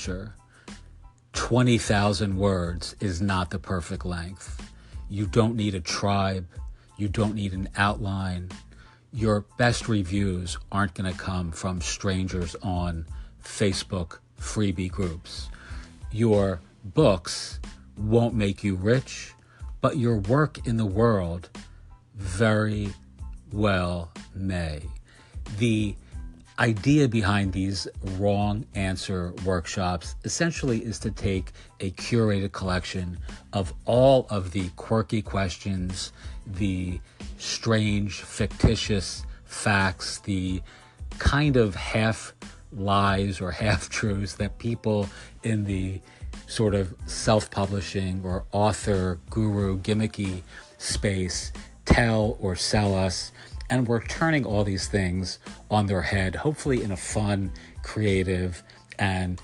publisher, 20,000 words is not the perfect length. You don't need a tribe. You don't need an outline. Your best reviews aren't going to come from strangers on Facebook freebie groups. Your books won't make you rich, but your work in the world very well may. The idea behind these wrong answer workshops essentially is to take a curated collection of all of the quirky questions, the strange, fictitious facts, the kind of half lies or half truths that people in the sort of self-publishing or author, guru, gimmicky space tell or sell us. And we're turning all these things on their head, hopefully in a fun, creative, and